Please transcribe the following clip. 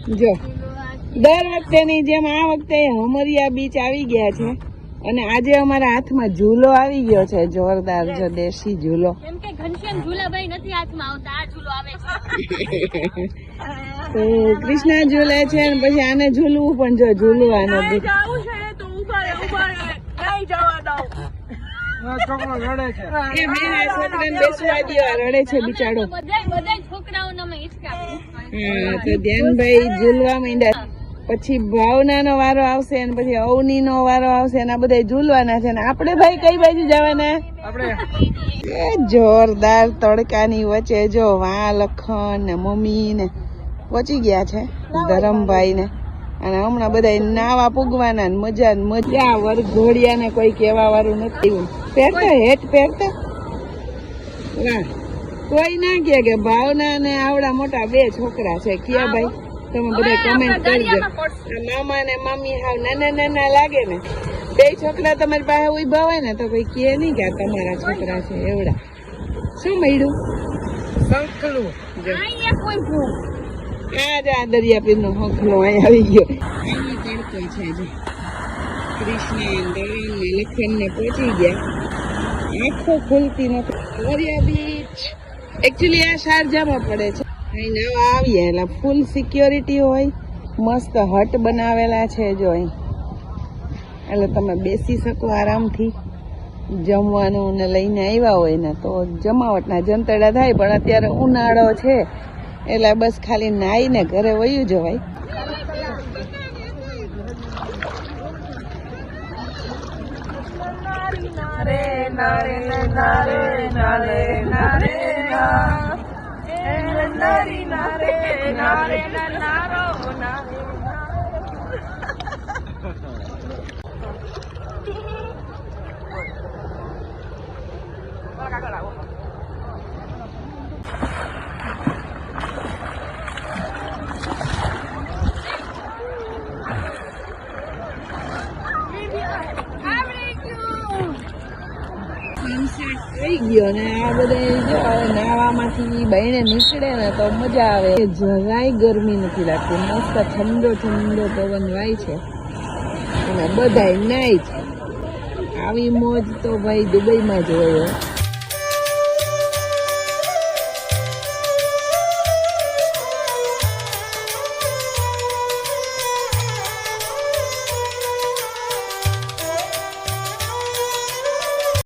જો દર વખતેની જેમ આ વખતે હમરિયા બીચ આવી ગયા છે અને આજે અમારા હાથમાં ઝૂલો આવી ગયો છે જોરદાર, જો દેશી ઝૂલો. કેમ કે ઘનશ્યામ ઝૂલાભાઈ નથી હાથમાં આવતા, આ ઝૂલો આવે છે. તો કૃષ્ણા ઝૂલે છે ને પછી આને ઝૂલવું પણ જો ઝૂલવાનું બી. છોકરાને બેસવા દો, રડે છે બિચારો. બધા છોકરાઓને અમે હિચકા. હા તો ધ્યાનભાઈ ઝૂલવા માંડ્યા. પછી ભાવના નો વારો આવશે અને પછી અવની નો વારો આવશે અને આ બધા ઝૂલવાના છે. આપણે ભાઈ કઈ બાજુ જવાના? જોરદાર તડકાની વચ્ચે જો વા લખન ને મમ્મી ને પહોંચી ગયા છે, ધરમભાઈ ને. અને હમણાં બધા નાવા પૂગવાના ને મજા વરઘોડિયા ને કોઈ કેવા વાળું નથી. પહેરતા હેટ પહેરતા વાહ. કોઈ ના કે ભાવના ને આવડા મોટા બે છોકરા છે. ક્યાં ભાઈ તમે બધા કમેન્ટ કરજો. મામા ને મમ્મી હાવ નાના નાના લાગે ને. બે છોકરા તમારી પાસે ઉભા હોય ને તો કોઈ કે નહીં કે તમારા છોકરા છે એવડા. શું મળ્યું? સંકલું. આ દરિયાપીર નો હંખલો અહીં આવી ગયો. અહીં તડકો છે જો. કૃષ્ણ ને લખન ને પહોંચી ગયા. આંખો ખુલતી નથી. દરિયા બીચ એકચ્યુઅલી આ શારજામાં પડે છે. અહીં નવા આવીએ એટલે ફૂલ સિક્યોરિટી હોય, મસ્ત હટ બનાવેલા છે જો અહીં, એટલે તમે બેસી શકો આરામથી. જમવાનું ને લઈને આવ્યા હોય ને તો જમાવટના જંતડા થાય, પણ અત્યારે ઉનાળો છે એટલે બસ ખાલી નાઈને ઘરે વયું જવાય. થઈ ગયો ને આ બધા નાવામાંથી બહેને નીકળે ને તો મજા આવે. જરાય ગરમી નથી લાગતી, મસ્ત ઠંડો ઠંડો પવન વાય છે અને બધાય નાય છે. આવી મોજ તો ભાઈ દુબઈમાં જ હોય.